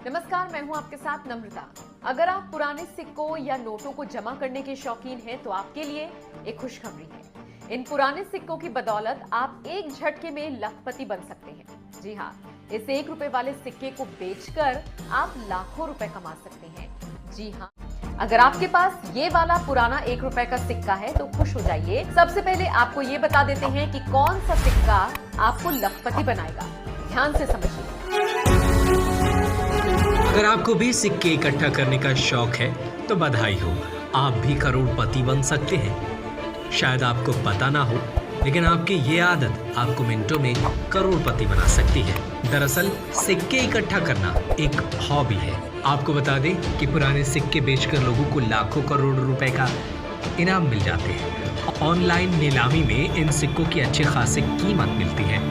नमस्कार, मैं हूं आपके साथ नम्रता। अगर आप पुराने सिक्कों या नोटों को जमा करने के शौकीन हैं तो आपके लिए एक खुशखबरी है। इन पुराने सिक्कों की बदौलत आप एक झटके में लखपति बन सकते हैं। जी हाँ, इस 1 रुपए वाले सिक्के को बेचकर आप लाखों रुपए कमा सकते हैं। जी हाँ, अगर आपके पास ये वाला पुराना 1 रुपए का सिक्का है तो खुश हो जाइए। सबसे पहले आपको ये बता देते हैं कि कौन सा सिक्का आपको लखपति बनाएगा। ध्यान से समझिए। अगर आपको भी सिक्के इकट्ठा करने का शौक है तो बधाई हो, आप भी करोड़पति बन सकते हैं। शायद आपको पता ना हो, लेकिन आपकी ये आदत आपको मिनटों में करोड़पति बना सकती है। दरअसल सिक्के इकट्ठा करना एक हॉबी है। आपको बता दें कि पुराने सिक्के बेचकर लोगों को लाखों करोड़ रुपए का इनाम मिल जाते हैं। ऑनलाइन नीलामी में इन सिक्कों की अच्छी खासी कीमत मिलती है।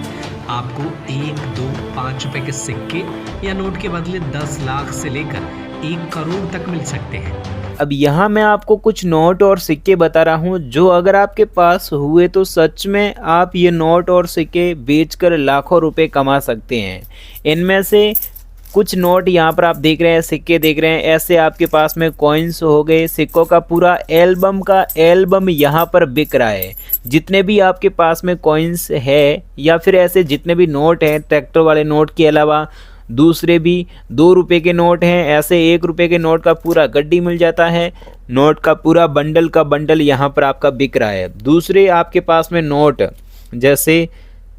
आपको 1, 2, 5 रुपए के सिक्के या नोट के बदले 10 लाख से लेकर 1 करोड़ तक मिल सकते हैं। अब यहाँ मैं आपको कुछ नोट और सिक्के बता रहा हूँ जो अगर आपके पास हुए तो सच में आप ये नोट और सिक्के बेचकर लाखों रुपए कमा सकते हैं। इनमें से कुछ नोट यहाँ पर आप देख रहे हैं, सिक्के देख रहे हैं, ऐसे आपके पास में कॉइन्स हो गए, सिक्कों का पूरा एल्बम का एल्बम यहाँ पर बिक रहा है। जितने भी आपके पास में कॉइन्स है या फिर ऐसे जितने भी नोट हैं, ट्रैक्टर वाले नोट के अलावा दूसरे भी 2 रुपए के नोट हैं, ऐसे 1 रुपए के नोट का पूरा गड्डी मिल जाता है। नोट का पूरा बंडल का बंडल यहाँ पर आपका बिक रहा है। दूसरे आपके पास में नोट जैसे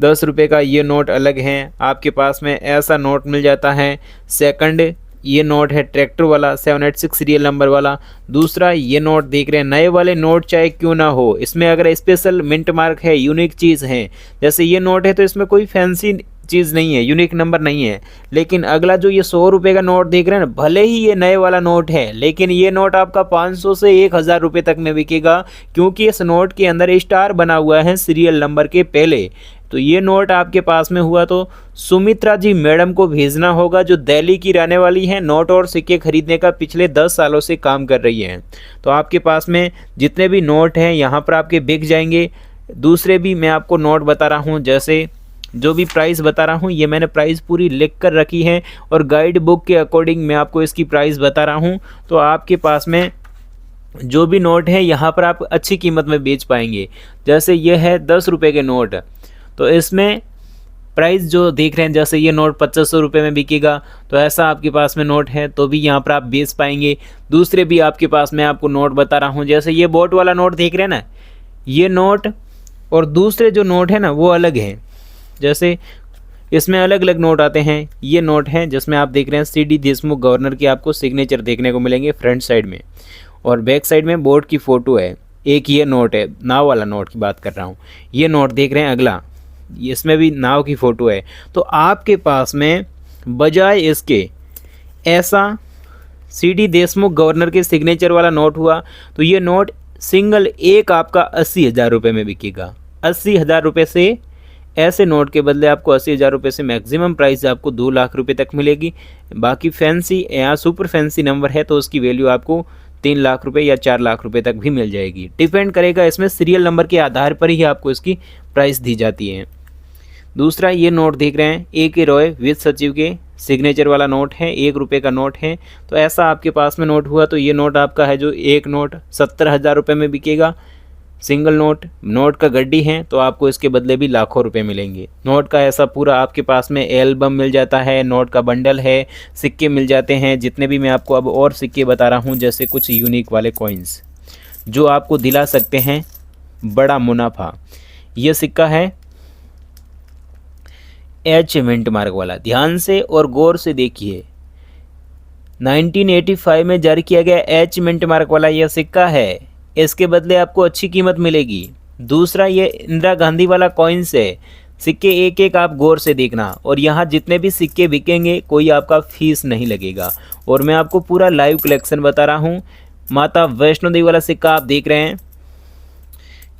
10 रुपए का ये नोट अलग हैं, आपके पास में ऐसा नोट मिल जाता है। सेकंड ये नोट है ट्रैक्टर वाला 786 सीरियल नंबर वाला। दूसरा ये नोट देख रहे हैं, नए वाले नोट चाहे क्यों ना हो, इसमें अगर स्पेशल मिंट मार्क है, यूनिक चीज़ है, जैसे ये नोट है तो इसमें कोई फैंसी चीज़ नहीं है, यूनिक नंबर नहीं है। लेकिन अगला जो ये 100 रुपये का नोट देख रहे हैं ना, भले ही ये नए वाला नोट है लेकिन ये नोट आपका 500 से 1000 रुपये तक में बिकेगा, क्योंकि इस नोट के अंदर स्टार बना हुआ है सीरियल नंबर के पहले। तो ये नोट आपके पास में हुआ तो सुमित्रा जी मैडम को भेजना होगा, जो दिल्ली की रहने वाली हैं, नोट और सिक्के खरीदने का पिछले 10 सालों से काम कर रही हैं। तो आपके पास में जितने भी नोट हैं यहाँ पर आपके बिक जाएंगे। दूसरे भी मैं आपको नोट बता रहा हूँ, जैसे जो भी प्राइस बता रहा हूँ ये मैंने प्राइस पूरी लिख कर रखी है और गाइड बुक के अकॉर्डिंग मैं आपको इसकी प्राइस बता रहा हूँ। तो आपके पास में जो भी नोट है यहाँ पर आप अच्छी कीमत में बेच पाएंगे। जैसे ये है 10 रुपये के नोट, तो इसमें प्राइस जो देख रहे हैं, जैसे ये नोट 2500 रुपये में बिकेगा, तो ऐसा आपके पास में नोट है तो भी यहाँ पर आप बेच पाएंगे। दूसरे भी आपके पास मैं आपको नोट बता रहा हूँ, जैसे ये बोट वाला नोट देख रहे हैं ना, ये नोट और दूसरे जो नोट है ना वो अलग हैं। जैसे इसमें अलग अलग नोट आते हैं। ये नोट हैं जिसमें आप देख रहे हैं CD देशमुख गवर्नर की आपको सिग्नेचर देखने को मिलेंगे फ्रंट साइड में, और बैक साइड में बोर्ड की फ़ोटो है। एक ये नोट है, नाव वाला नोट की बात कर रहा हूँ। ये नोट देख रहे हैं अगला, इसमें भी नाव की फ़ोटो है। तो आपके पास में बजाय इसके ऐसा CD देशमुख गवर्नर के सिग्नेचर वाला नोट हुआ तो ये नोट सिंगल एक आपका 80,000 रुपये में बिकेगा। 80,000 रुपये से ऐसे नोट के बदले आपको 80,000 रुपये से मैक्सिमम प्राइस आपको 2 लाख रुपये तक मिलेगी। बाकी फैंसी या सुपर फैंसी नंबर है तो उसकी वैल्यू आपको 3 लाख रुपये या 4 लाख रुपये तक भी मिल जाएगी। डिपेंड करेगा, इसमें सीरियल नंबर के आधार पर ही आपको इसकी प्राइस दी जाती है। दूसरा ये नोट देख रहे हैं, AK रॉय विद सचिव के सिग्नेचर वाला नोट है, 1 रुपये का नोट है। तो ऐसा आपके पास में नोट हुआ तो ये नोट आपका है जो एक नोट 70,000 रुपये में बिकेगा। सिंगल नोट का गड्डी है तो आपको इसके बदले भी लाखों रुपए मिलेंगे। नोट का ऐसा पूरा आपके पास में एल्बम मिल जाता है, नोट का बंडल है, सिक्के मिल जाते हैं। जितने भी मैं आपको अब और सिक्के बता रहा हूँ, जैसे कुछ यूनिक वाले कॉइन्स जो आपको दिला सकते हैं बड़ा मुनाफा। ये सिक्का है H मिंट मार्क वाला, ध्यान से और गौर से देखिए। 1985 में जारी किया गया H मिंट मार्क वाला यह सिक्का है, इसके बदले आपको अच्छी कीमत मिलेगी। दूसरा ये इंदिरा गांधी वाला कॉइन्स है। सिक्के एक एक आप गौर से देखना, और यहाँ जितने भी सिक्के बिकेंगे कोई आपका फीस नहीं लगेगा। और मैं आपको पूरा लाइव कलेक्शन बता रहा हूँ। माता वैष्णो देवी वाला सिक्का आप देख रहे हैं,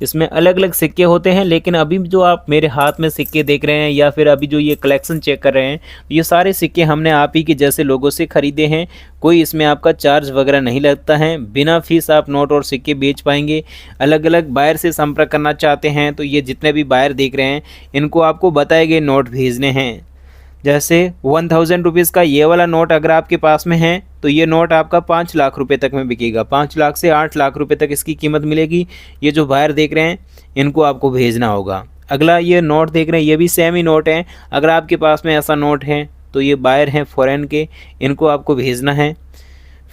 इसमें अलग अलग सिक्के होते हैं, लेकिन अभी जो आप मेरे हाथ में सिक्के देख रहे हैं या फिर अभी जो ये कलेक्शन चेक कर रहे हैं, ये सारे सिक्के हमने आप ही के जैसे लोगों से ख़रीदे हैं। कोई इसमें आपका चार्ज वगैरह नहीं लगता है, बिना फीस आप नोट और सिक्के बेच पाएंगे। अलग अलग बायर से संपर्क करना चाहते हैं तो ये जितने भी बायर देख रहे हैं इनको आपको बताए गए नोट भेजने हैं। जैसे 1000 रुपीज़ का ये वाला नोट अगर आपके पास में है तो ये नोट आपका 5 लाख रुपए तक में बिकेगा। 5 लाख से 8 लाख रुपए तक इसकी कीमत मिलेगी। ये जो बायर देख रहे हैं इनको आपको भेजना होगा। अगला ये नोट देख रहे हैं, ये भी सेम ही नोट है। अगर आपके पास में ऐसा नोट है तो ये बायर हैं फॉरेन के, इनको आपको भेजना है।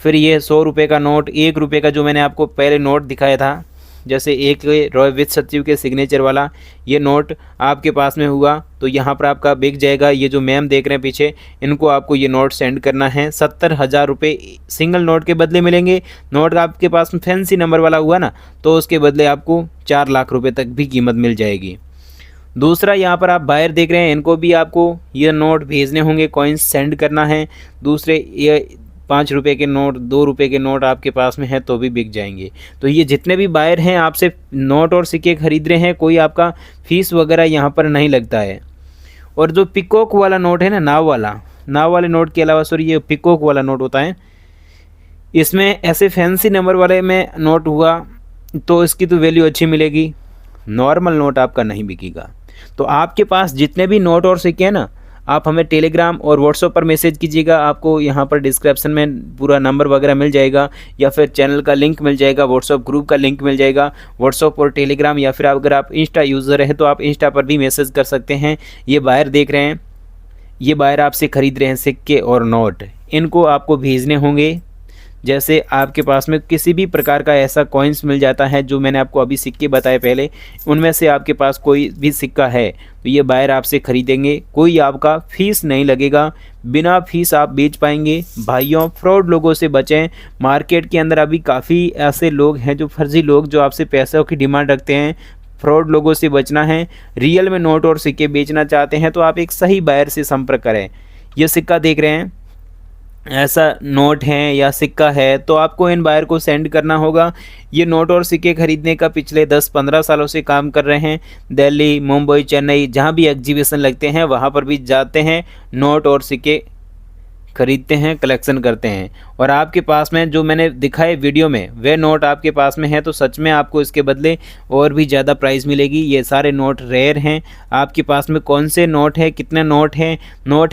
फिर ये 100 रुपये का नोट, 1 रुपये का जो मैंने आपको पहले नोट दिखाया था, जैसे एक रॉय विद सचिव के सिग्नेचर वाला ये नोट आपके पास में हुआ तो यहाँ पर आपका बिक जाएगा। ये जो मैम देख रहे हैं पीछे, इनको आपको ये नोट सेंड करना है। 70,000 रुपये सिंगल नोट के बदले मिलेंगे। नोट आपके पास में फैंसी नंबर वाला हुआ ना तो उसके बदले आपको 4 लाख रुपये तक भी कीमत मिल जाएगी। दूसरा यहाँ पर आप बायर देख रहे हैं, इनको भी आपको ये नोट भेजने होंगे, कॉइन्स सेंड करना है। दूसरे ये 5 रुपये के नोट, 2 रुपये के नोट आपके पास में है तो भी बिक जाएंगे। तो ये जितने भी बायर हैं आपसे नोट और सिक्के खरीद रहे हैं, कोई आपका फीस वगैरह यहाँ पर नहीं लगता है। और जो पिकॉक वाला नोट है ना, नाव वाले नोट के अलावा सॉरी ये पिकॉक वाला नोट होता है, इसमें ऐसे फैंसी नंबर वाले में नोट हुआ तो इसकी तो वैल्यू अच्छी मिलेगी, नॉर्मल नोट आपका नहीं बिकेगा। तो आपके पास जितने भी नोट और सिक्के हैं ना, आप हमें टेलीग्राम और व्हाट्सएप पर मैसेज कीजिएगा। आपको यहाँ पर डिस्क्रिप्शन में पूरा नंबर वगैरह मिल जाएगा, या फिर चैनल का लिंक मिल जाएगा, व्हाट्सएप ग्रुप का लिंक मिल जाएगा। व्हाट्सएप और टेलीग्राम, या फिर अगर आप इंस्टा यूज़र हैं तो आप इंस्टा पर भी मैसेज कर सकते हैं। ये बायर देख रहे हैं, ये बायर आपसे ख़रीद रहे हैं सिक्के और नोट, इनको आपको भेजने होंगे। जैसे आपके पास में किसी भी प्रकार का ऐसा कॉइन्स मिल जाता है, जो मैंने आपको अभी सिक्के बताए पहले, उनमें से आपके पास कोई भी सिक्का है तो ये बायर आपसे ख़रीदेंगे। कोई आपका फ़ीस नहीं लगेगा, बिना फीस आप बेच पाएंगे। भाइयों, फ्रॉड लोगों से बचें। मार्केट के अंदर अभी काफ़ी ऐसे लोग हैं जो फर्जी लोग, जो आपसे पैसों की डिमांड रखते हैं। फ्रॉड लोगों से बचना है। रियल में नोट और सिक्के बेचना चाहते हैं तो आप एक सही बायर से संपर्क करें। ये सिक्का देख रहे हैं, ऐसा नोट है या सिक्का है तो आपको इन बायर को सेंड करना होगा। ये नोट और सिक्के खरीदने का पिछले 10-15 सालों से काम कर रहे हैं। दिल्ली, मुंबई, चेन्नई, जहाँ भी एग्जीबिशन लगते हैं वहाँ पर भी जाते हैं, नोट और सिक्के खरीदते हैं, कलेक्शन करते हैं। और आपके पास में जो मैंने दिखाए वीडियो में वे नोट आपके पास में है तो सच में आपको इसके बदले और भी ज़्यादा प्राइस मिलेगी। ये सारे नोट रेयर हैं। आपके पास में कौन से नोट है, कितने नोट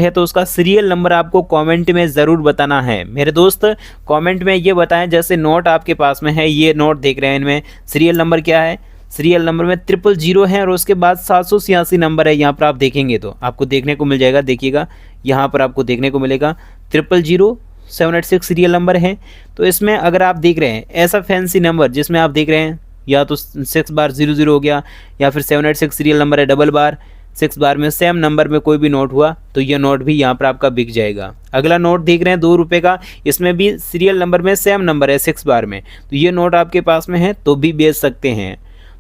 है तो उसका सीरियल नंबर आपको कमेंट में ज़रूर बताना है। मेरे दोस्त कमेंट में ये बताएं, जैसे नोट आपके पास में है, ये नोट देख रहे हैं, इनमें सीरियल नंबर क्या है। सीरियल नंबर में 000 है और उसके बाद 786 नंबर है। यहाँ पर आप देखेंगे तो आपको देखने को मिल जाएगा, देखिएगा यहाँ पर आपको देखने को मिलेगा 000 786 सीरियल नंबर है। तो इसमें अगर आप देख रहे हैं ऐसा फैंसी नंबर जिसमें आप देख रहे हैं या तो 6 बार 00 हो गया, या फिर 786 सीरियल नंबर है डबल बार 6 बार में सेम नंबर में कोई भी नोट हुआ तो ये नोट भी यहाँ पर आपका बिक जाएगा। अगला नोट देख रहे हैं 2 रुपये का, इसमें भी सीरियल नंबर में सेम नंबर है 6 बार में, तो ये नोट आपके पास में है तो भी बेच सकते हैं।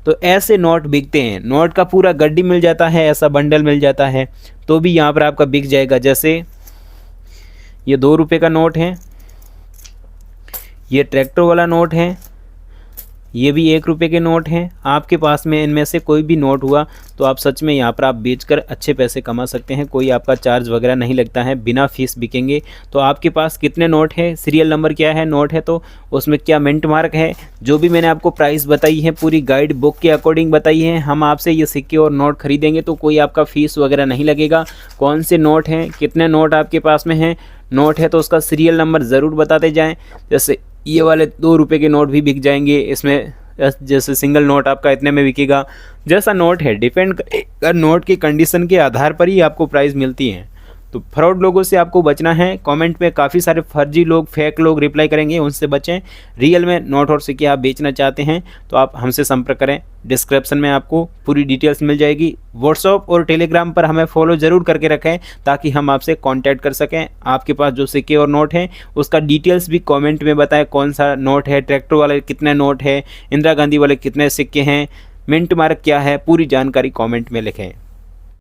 तो ऐसे नोट बिकते हैं। नोट का पूरा गड्डी मिल जाता है, ऐसा बंडल मिल जाता है तो भी यहाँ पर आपका बिक जाएगा। जैसे ये 2 रुपये का नोट है, ये ट्रैक्टर वाला नोट है, ये भी 1 रुपये के नोट हैं। आपके पास में इनमें से कोई भी नोट हुआ तो आप सच में यहाँ पर आप बेचकर अच्छे पैसे कमा सकते हैं। कोई आपका चार्ज वगैरह नहीं लगता है, बिना फीस बिकेंगे। तो आपके पास कितने नोट है, सीरियल नंबर क्या है, नोट है तो उसमें क्या मिंट मार्क है, जो भी मैंने आपको प्राइस बताई है पूरी गाइड बुक के अकॉर्डिंग बताई है। हम आपसे ये सिक्के और नोट खरीदेंगे तो कोई आपका फ़ीस वगैरह नहीं लगेगा। कौन से नोट हैं, कितने नोट आपके पास में हैं, नोट है तो उसका सीरियल नंबर ज़रूर बताते जाएँ। जैसे ये वाले 2 रुपये के नोट भी बिक जाएंगे। इसमें जैसे सिंगल नोट आपका इतने में बिकेगा। जैसा नोट है डिपेंड करेगा, नोट की कंडीशन के आधार पर ही आपको प्राइस मिलती है। तो फ्रॉड लोगों से आपको बचना है। कमेंट में काफ़ी सारे फर्जी लोग, फेक लोग रिप्लाई करेंगे, उनसे बचें। रियल में नोट और सिक्के आप बेचना चाहते हैं तो आप हमसे संपर्क करें। डिस्क्रिप्शन में आपको पूरी डिटेल्स मिल जाएगी। व्हाट्सएप और टेलीग्राम पर हमें फॉलो ज़रूर करके रखें ताकि हम आपसे कांटेक्ट कर सकें। आपके पास जो सिक्के और नोट हैं उसका डिटेल्स भी कमेंट में बताएं, कौन सा नोट है, ट्रैक्टर वाले कितने नोट है, इंदिरा गांधी वाले कितने सिक्के हैं, मिंट मार्क क्या है, पूरी जानकारी कमेंट में लिखें।